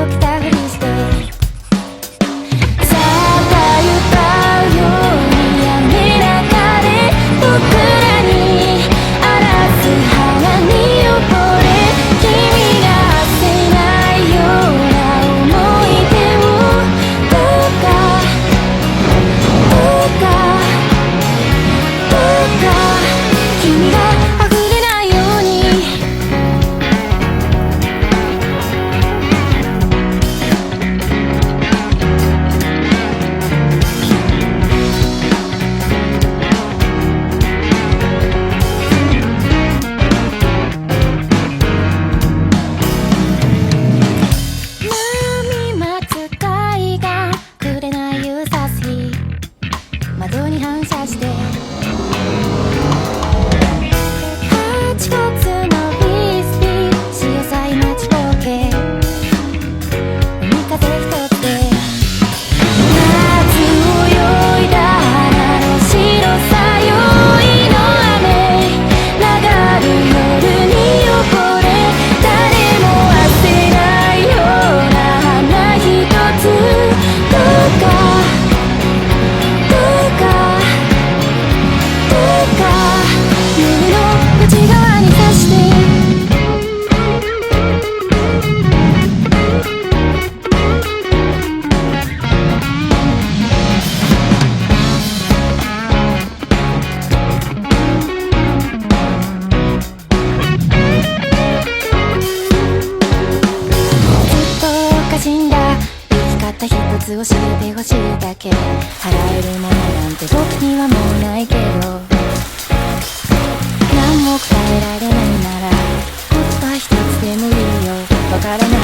起きたふりしてさあ歌うように闇中で僕らに荒らす花に溺れ君がせないような思い出をどうか君が溢れないように波待つ海岸紅夕差す日窓に反射して8月のビスビー潮騒待ちぼけ海風一つで夏泳いだ花の白さ酔いの雨流る夜に溺れ誰も忘れないような花一つどうか胸の内側に刺してずっとおかしいんだ生き方一つ教えてほしいだけ払えるものなんて僕にはもうないけど何も答えられないなら言葉一つでもいいよわからないよ